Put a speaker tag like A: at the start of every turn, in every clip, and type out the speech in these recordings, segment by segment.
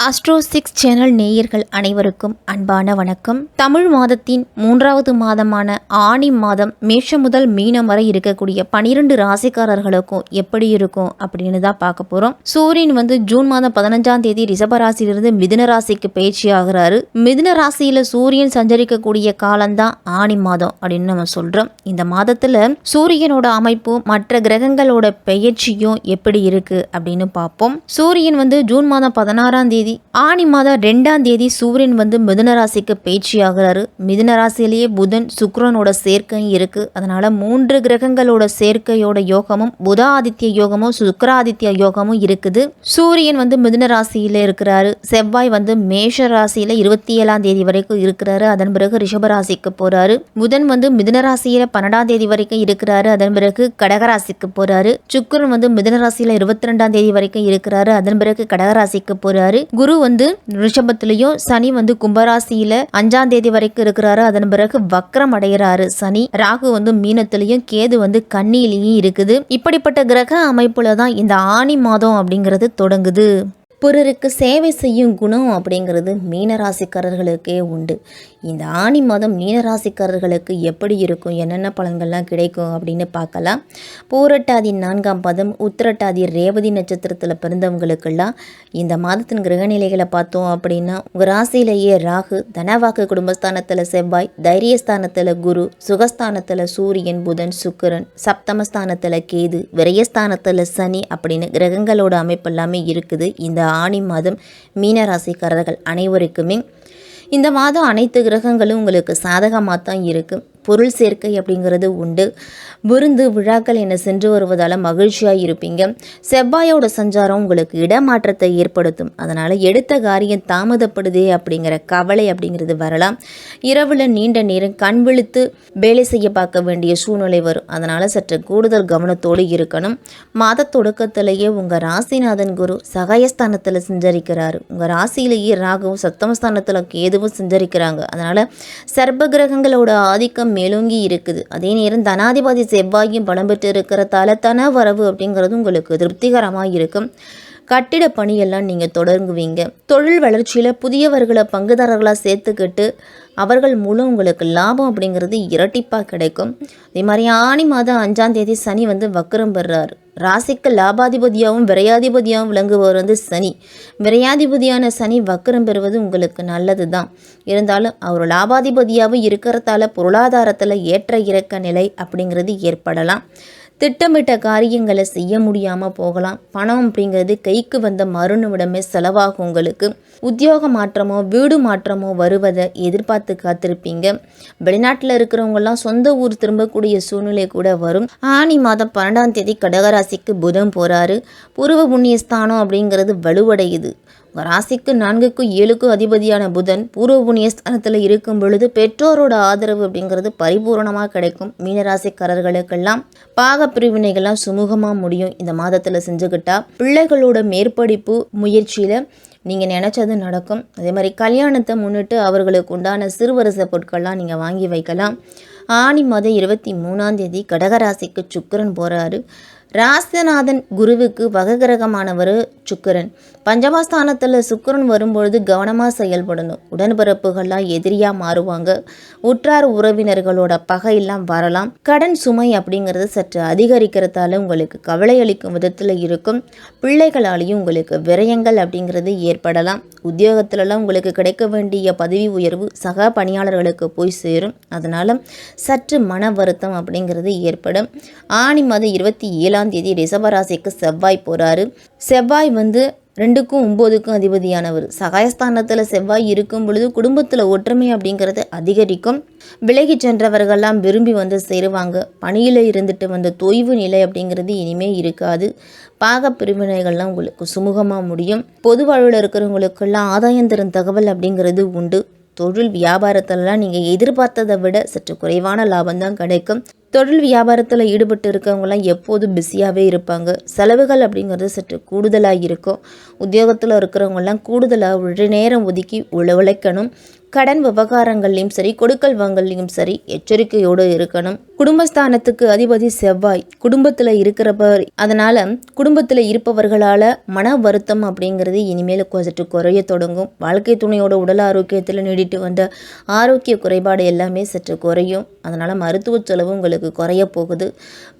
A: Astro 6 channel நேயர்கள் அனைவருக்கும் அன்பான வணக்கம். தமிழ் மாதத்தின் 3வது மாதமான ஆனி மாதம் மேஷம் முதல் மீனம் வரை இருக்கக்கூடிய 12 ராசிக்காரர்களுக்கும் எப்படி இருக்கும் அப்படின்னு தான் பார்க்க போகிறோம். சூரியன் ஜூன் மாதம் 15ஆம் தேதி ரிஷபராசியிலிருந்து மிதுன ராசிக்கு பயிற்சி ஆகிறாரு. மிதுன ராசியில் சூரியன் சஞ்சரிக்கக்கூடிய காலம்தான் ஆனி மாதம் அப்படின்னு நம்ம சொல்கிறோம். இந்த மாதத்தில் சூரியனோட அமைப்பு மற்ற கிரகங்களோட பெயர்ச்சியும் எப்படி இருக்கு அப்படின்னு பார்ப்போம். சூரியன் ஜூன் மாதம் 16ஆம் தேதி ஆனி மாதம் 2ஆம் தேதி சூரியன் மிதுன ராசிக்கு பயிற்சி ஆகிறாரு. மிதுன ராசியிலேயே புதன் சுக்கிரனோட சேர்க்கையும் இருக்கு. அதனால 3 கிரகங்களோட சேர்க்கையோட யோகமும் புத ஆதித்ய யோகமும் சுக்கிராதித்ய யோகமும் இருக்குது. சூரியன் மிதுன ராசியில இருக்கிறாரு. செவ்வாய் மேஷ ராசியில 27ஆம் தேதி வரைக்கும் இருக்கிறாரு. அதன் பிறகு ரிஷப ராசிக்கு போறாரு. புதன் மிதுன ராசியில 12ஆம் தேதி வரைக்கும் இருக்கிறாரு. அதன் பிறகு கடகராசிக்கு போறாரு. சுக்கிரன் மிதுன ராசியில 22ஆம் தேதி வரைக்கும் இருக்கிறாரு. அதன் பிறகு கடகராசிக்கு போறாரு. குரு ரிஷபத்திலையும் சனி கும்பராசியில 5ஆம் தேதி வரைக்கும் இருக்கிறாரு. அதன் பிறகு வக்ரம் அடைகிறாரு சனி. ராகு மீனத்திலையும் கேது கன்னியிலையும் இருக்குது. இப்படிப்பட்ட கிரக அமைப்புல தான் இந்த ஆனி மாதம் அப்படிங்கிறது தொடங்குது. பிறருக்கு சேவை செய்யும் குணம் அப்படிங்கிறது மீனராசிக்காரர்களுக்கே உண்டு. இந்த ஆனி மாதம் மீனராசிக்காரர்களுக்கு எப்படி இருக்கும், என்னென்ன பலன்கள்லாம் கிடைக்கும் அப்படின்னு பார்க்கலாம். பூரட்டாதி 4ஆம் பாதம், உத்திரட்டாதி ரேவதி நட்சத்திரத்தில் பிறந்தவங்களுக்கெல்லாம் இந்த மாதத்தின் கிரகநிலைகளை பார்த்தோம் அப்படின்னா உங்கள் ராசியிலேயே ராகு, தனவாக்கு குடும்பஸ்தானத்தில் செவ்வாய், தைரியஸ்தானத்தில் குரு, சுகஸ்தானத்தில் சூரியன் புதன் சுக்கிரன், சப்தமஸ்தானத்தில் கேது, விரயஸ்தானத்தில் சனி அப்படின்னு கிரகங்களோட அமைப்பு எல்லாமே இருக்குது. இந்த ஆனி மாதம் மீனராசிக்காரர்கள் அனைவருக்குமே இந்த மாதம் அனைத்து கிரகங்களும் உங்களுக்கு சாதகமாக தான் இருக்குது. பொருள் சேர்க்கை அப்படிங்கிறது உண்டு. விருந்து விழாக்கள் என சென்று வருவதால் மகிழ்ச்சியாக இருப்பீங்க. செவ்வாயோட சஞ்சாரம் உங்களுக்கு இடமாற்றத்தை ஏற்படுத்தும். அதனால் எடுத்த காரியம் தாமதப்படுதே அப்படிங்கிற கவலை அப்படிங்கிறது வரலாம். இரவில் நீண்ட நேரம் கண் விழித்து வேலை செய்ய பார்க்க வேண்டிய சூழ்நிலை வரும். அதனால் சற்று கூடுதல் கவனத்தோடு இருக்கணும். மாத தொடக்கத்திலேயே உங்கள் ராசிநாதன் குரு சகாயஸ்தானத்தில் சஞ்சரிக்கிறாரு. உங்கள் ராசியிலேயே ராகவும் சப்தமஸ்தானத்தில் கேதுவும் சஞ்சரிக்கிறாங்க. அதனால் சர்ப கிரகங்களோட ஆதிக்கம் மேலோங்கி இருக்குது. அதே நேரம் தனாதிபதி செவ்வாயும் பலம் பெற்று இருக்கிறதால தன வரவு அப்படிங்கிறது உங்களுக்கு திருப்திகரமாக இருக்கும். கட்டிட பணியெல்லாம் நீங்கள் தொடங்குவீங்க. தொழில் வளர்ச்சியில் புதியவர்களை பங்குதாரர்களாக சேர்த்துக்கிட்டு அவர்கள் மூலம் உங்களுக்கு லாபம் அப்படிங்கிறது இரட்டிப்பாக கிடைக்கும். அதே மாதிரி ஆனி மாதம் 5ஆம் தேதி சனி வக்ரம் பெறுறாரு. ராசிக்கு லாபாதிபதியாகவும் விரையாதிபதியாகவும் விளங்குவர் சனி. விரையாதிபதியான சனி வக்ரம் பெறுவது உங்களுக்கு நல்லது தான். இருந்தாலும் அவர் லாபாதிபதியாகவும் இருக்கிறதால பொருளாதாரத்தில் ஏற்ற இறக்க நிலை அப்படிங்கிறது ஏற்படலாம். திட்டமிட்ட காரியங்களை செய்ய முடியாமல் போகலாம். பணம் அப்படிங்கிறது கைக்கு வந்த மறுநிமிடமே செலவாகும். உங்களுக்கு உத்தியோக மாற்றமோ வீடு மாற்றமோ வருவதை எதிர்பார்த்து காத்திருப்பீங்க. வெளிநாட்டில் இருக்கிறவங்கெல்லாம் சொந்த ஊர் திரும்பக்கூடிய சூழ்நிலை கூட வரும். ஆனி மாதம் 12ஆம் தேதி கடகராசிக்கு புதன் போகிறாரு. பூர்வ புண்ணியஸ்தானம் அப்படிங்கிறது வலுவடையுது. ராசிக்கு 4க்கும் 7க்கும் அதிபதியான புதன் பூர்வ புண்ணியஸ்தானத்தில் இருக்கும் பொழுது பெற்றோரோட ஆதரவு அப்படிங்கிறது பரிபூர்ணமாக கிடைக்கும். மீனராசிக்காரர்களுக்கெல்லாம் பாக பிரிவினைகள்லாம் சுமூகமாக முடியும். இந்த மாதத்தில் செஞ்சுக்கிட்டா பிள்ளைகளோட மேற்படிப்பு முயற்சியில் நீங்கள் நினச்சது நடக்கும். அதே மாதிரி கல்யாணத்தை முன்னிட்டு அவர்களுக்கு உண்டான சிறுவரிசை பொருட்கள்லாம் நீங்கள் வாங்கி வைக்கலாம். ஆனி மாதம் 23ஆம் தேதி கடகராசிக்கு சுக்கிரன் போகிறாரு. ராசிநாதன் குருவுக்கு வககிரகமானவர் சுக்கிரன். பஞ்சமஸ்தானத்தில் சுக்கிரன் வரும்பொழுது கவனமாக செயல்படணும். உடன்பிறப்புகள்லாம் எதிரியாக மாறுவாங்க. உற்றார் உறவினர்களோட பகையெல்லாம் வரலாம். கடன் சுமை அப்படிங்கிறது சற்று அதிகரிக்கிறதால உங்களுக்கு கவலை அளிக்கும் விதத்தில் இருக்கும். பிள்ளைகளாலேயும் உங்களுக்கு விரயங்கள் அப்படிங்கிறது ஏற்படலாம். உத்தியோகத்திலலாம் உங்களுக்கு கிடைக்க வேண்டிய பதவி உயர்வு சக பணியாளர்களுக்கு போய் சேரும். அதனால் சற்று மன வருத்தம் அப்படிங்கிறது ஏற்படும். ஆனி மாதம் 27ஆம் தேதி ரிஷபராசிக்கு செவ்வாய் போகிறாரு. செவ்வாய் 2க்கும் 9க்கும் அதிபதியானவர். சகாயஸ்தானத்தில் செவ்வாய் இருக்கும் பொழுது குடும்பத்தில் ஒற்றுமை அப்படிங்கிறது அதிகரிக்கும். விலகி சென்றவர்கள்லாம் விரும்பி சேருவாங்க. பணியில் இருந்துட்டு தொய்வு நிலை அப்படிங்கிறது இனிமேல் இருக்காது. பாக பிரிவினைகள்லாம் உங்களுக்கு சுமூகமாக முடியும். பொது வாழ்வில் இருக்கிறவங்களுக்கெல்லாம் ஆதாயம் தரும் தகவல் அப்படிங்கிறது உண்டு. தொழில் வியாபாரத்திலலாம் நீங்கள் எதிர்பார்த்ததை விட சற்று குறைவான லாபம்தான் கிடைக்கும். தொழில் வியாபாரத்தில் ஈடுபட்டு இருக்கவங்களாம் எப்போதும் பிஸியாகவே இருப்பாங்க. செலவுகள் அப்படிங்கிறது சற்று கூடுதலாக இருக்கும். உத்தியோகத்தில் இருக்கிறவங்களாம் கூடுதலாக நேரம் ஒதுக்கி உழைக்கணும். கடன் விவகாரங்கள்லையும் சரி, கொடுக்கல் வாங்கல்லையும் சரி எச்சரிக்கையோடு இருக்கணும். குடும்பஸ்தானத்துக்கு அதிபதி செவ்வாய் குடும்பத்தில் இருக்கிறவர், அதனால் குடும்பத்தில் இருப்பவர்களால் மன வருத்தம் அப்படிங்கிறது இனிமேல் கொஞ்சம் குறைய தொடங்கும். வாழ்க்கை துணையோட உடல் ஆரோக்கியத்தில் நீடிட்டு வந்த ஆரோக்கிய குறைபாடு எல்லாமே சற்று குறையும். அதனால் மருத்துவ செலவு உங்களுக்கு குறைய போகுது.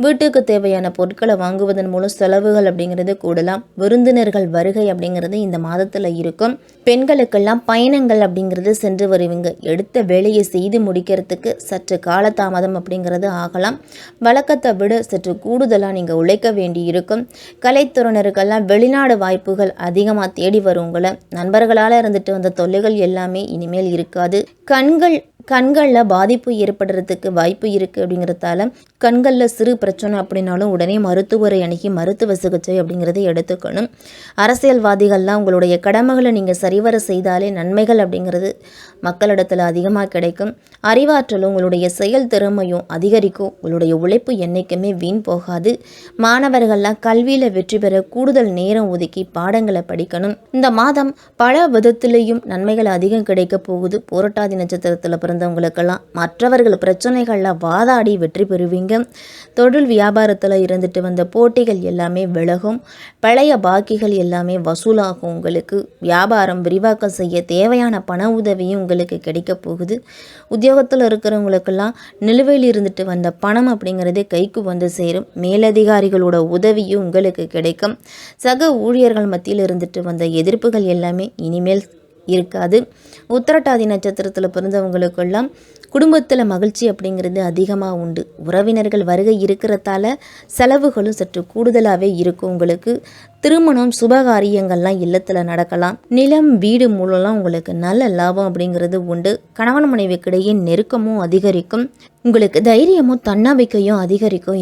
A: வீட்டுக்கு தேவையான பொருட்களை வாங்குவதன் மூலம் செலவுகள் அப்படிங்கிறது கூடலாம். விருந்தினர்கள் வருகை அப்படிங்கிறது இந்த மாதத்தில் இருக்கும். பெண்களுக்கெல்லாம் பயணங்கள் அப்படிங்கிறது சென்று வருவீங்க. எடுத்த வேலையை செய்து முடிக்கிறதுக்கு சற்று காலதாமதம் அப்படிங்கிறது ஆகலாம். வழக்கத்தை விட சற்று கூடுதலாக நீங்கள் உழைக்க வேண்டி இருக்கும். கலைத்துறையினருக்கெல்லாம் வெளிநாடு வாய்ப்புகள் அதிகமாக தேடி வருவங்களை, நண்பர்களால் இருந்துட்டு வந்த தொல்லைகள் எல்லாமே இனிமேல் இருக்காது. கண்களில் பாதிப்பு ஏற்படுறதுக்கு வாய்ப்பு இருக்குது. அப்படிங்கிறதால கண்களில் சிறு பிரச்சனை அப்படின்னாலும் உடனே மருத்துவரை அணுகி மருத்துவ சிகிச்சை அப்படிங்கிறத எடுத்துக்கணும். அரசியல்வாதிகள்லாம் உங்களுடைய கடமைகளை நீங்கள் சரிவர செய்தாலே நன்மைகள் அப்படிங்கிறது மக்களிடத்தில் அதிகமாக கிடைக்கும். அறிவாற்றலும் உங்களுடைய செயல் திறமையும் அதிகரிக்கும். உங்களுடைய உழைப்பு என்றைக்குமே வீண் போகாது. மாணவர்கள்லாம் கல்வியில் வெற்றி பெற கூடுதல் நேரம் ஒதுக்கி பாடங்களை படிக்கணும். இந்த மாதம் பல விதத்திலையும் நன்மைகள் அதிகம் கிடைக்க போகுது. புரட்டாதி நட்சத்திரத்தில் பிறந்தவங்களுக்கெல்லாம் மற்றவர்கள் பிரச்சனைகளில் வாதாடி வெற்றி பெறுவீங்க. தொழில் வியாபாரத்தில் இருந்துட்டு வந்த போட்டிகள் எல்லாமே விலகும். பழைய பாக்கிகள் எல்லாமே வசூலாகும். உங்களுக்கு வியாபாரம் விரிவாக்கம் செய்ய தேவையான பண உதவியும் உங்களுக்கு கிடைக்க போகுது. உத்தியோகத்தில் இருக்கிறவங்களுக்கெல்லாம் நிலுவையில் இருந்துட்டு வந்த பணம் அப்படிங்கிறது கைக்கு வந்து சேரும். மேலதிகாரிகளோட உதவியும் உங்களுக்கு கிடைக்கும். சக ஊழியர்கள் மத்தியில் இருந்துட்டு வந்த எதிர்ப்புகள் எல்லாமே இனிமேல் இருக்காது. உத்திரட்டாதி நட்சத்திரத்தில் பிறந்தவங்களுக்கெல்லாம் குடும்பத்தில் மகிழ்ச்சி அப்படிங்கிறது அதிகமாக உண்டு. உறவினர்கள் வருகை இருக்கிறதால செலவுகளும் சற்று கூடுதலாகவே இருக்கும். உங்களுக்கு திருமணம் சுபகாரியங்கள்லாம் இல்லத்தில் நடக்கலாம். நிலம் வீடு மூலம்லாம் உங்களுக்கு நல்ல லாபம் அப்படிங்கிறது உண்டு. கணவன் மனைவிக்கிடையே நெருக்கமும் அதிகரிக்கும். உங்களுக்கு தைரியமும் தன்னம்பிக்கையும் அதிகரிக்கும்.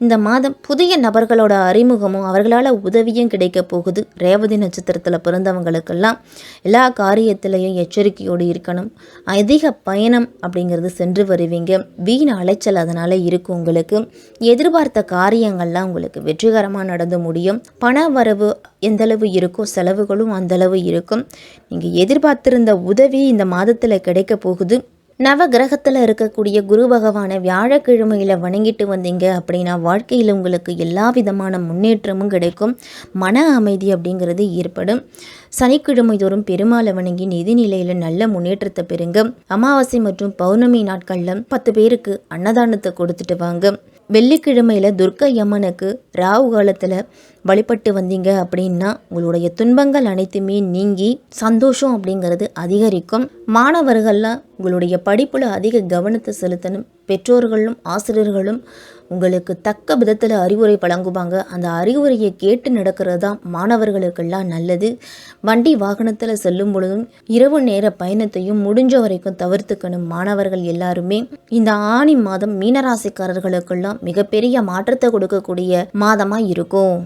A: இந்த மாதம் புதிய நபர்களோட அறிமுகமும் அவர்களால் உதவியும் கிடைக்க போகுது. ரேவதி நட்சத்திரத்தில் பிறந்தவங்களுக்கெல்லாம் எல்லா காரியத்திலையும் எச்சரிக்கையோடு இருக்கணும். அதிக பயணம் அப்படிங்கிறது சென்று வருவீங்க. வீண் அலைச்சல் அதனால் இருக்கும். உங்களுக்கு எதிர்பார்த்த காரியங்கள்லாம் உங்களுக்கு வெற்றிகரமாக நடந்து முடியும். பண வரவு எந்தளவு இருக்கோ செலவுகளும் அந்தளவு இருக்கும். நீங்கள் எதிர்பார்த்திருந்த உதவி இந்த மாதத்தில் கிடைக்க போகுது. நவ கிரகத்தில் இருக்கக்கூடிய குரு பகவானை வியாழக்கிழமையில் வணங்கிட்டு வந்தீங்க அப்படின்னா வாழ்க்கையில் உங்களுக்கு எல்லா விதமான முன்னேற்றமும் கிடைக்கும். மன அமைதி அப்படிங்கிறது ஏற்படும். சனிக்கிழமை தோறும் பெருமாளை வணங்கி நிதிநிலையில் நல்ல முன்னேற்றத்தை பெறுங்க. அமாவாசை மற்றும் பௌர்ணமி நாட்களில் 10 பேருக்கு அன்னதானத்தை கொடுத்துட்டு வாங்க. வெள்ளிக்கிழமையில் துர்க்கை அம்மனுக்கு ராகு காலத்தில் வழிபட்டு வந்தீங்க அப்படின்னா உங்களுடைய துன்பங்கள் அனைத்துமே நீங்கி சந்தோஷம் அப்படிங்கிறது அதிகரிக்கும். மாணவர்கள்லாம் உங்களுடைய படிப்பில் அதிக கவனத்தை செலுத்தணும். பெற்றோர்களும் ஆசிரியர்களும் உங்களுக்கு தக்க விதத்தில் அறிவுரை வழங்குவாங்க. அந்த அறிவுரையை கேட்டு நடக்கிறது தான் மாணவர்களுக்கெல்லாம் நல்லது. வண்டி வாகனத்தில் செல்லும் பொழுதும் இரவு நேர பயணத்தையும் முடிஞ்ச வரைக்கும் தவிர்த்துக்கணும். மாணவர்கள் எல்லாருமே இந்த ஆனி மாதம் மீனராசிக்காரர்களுக்கெல்லாம் மிகப்பெரிய மாற்றத்தை கொடுக்கக்கூடிய மாதமாக இருக்கும்.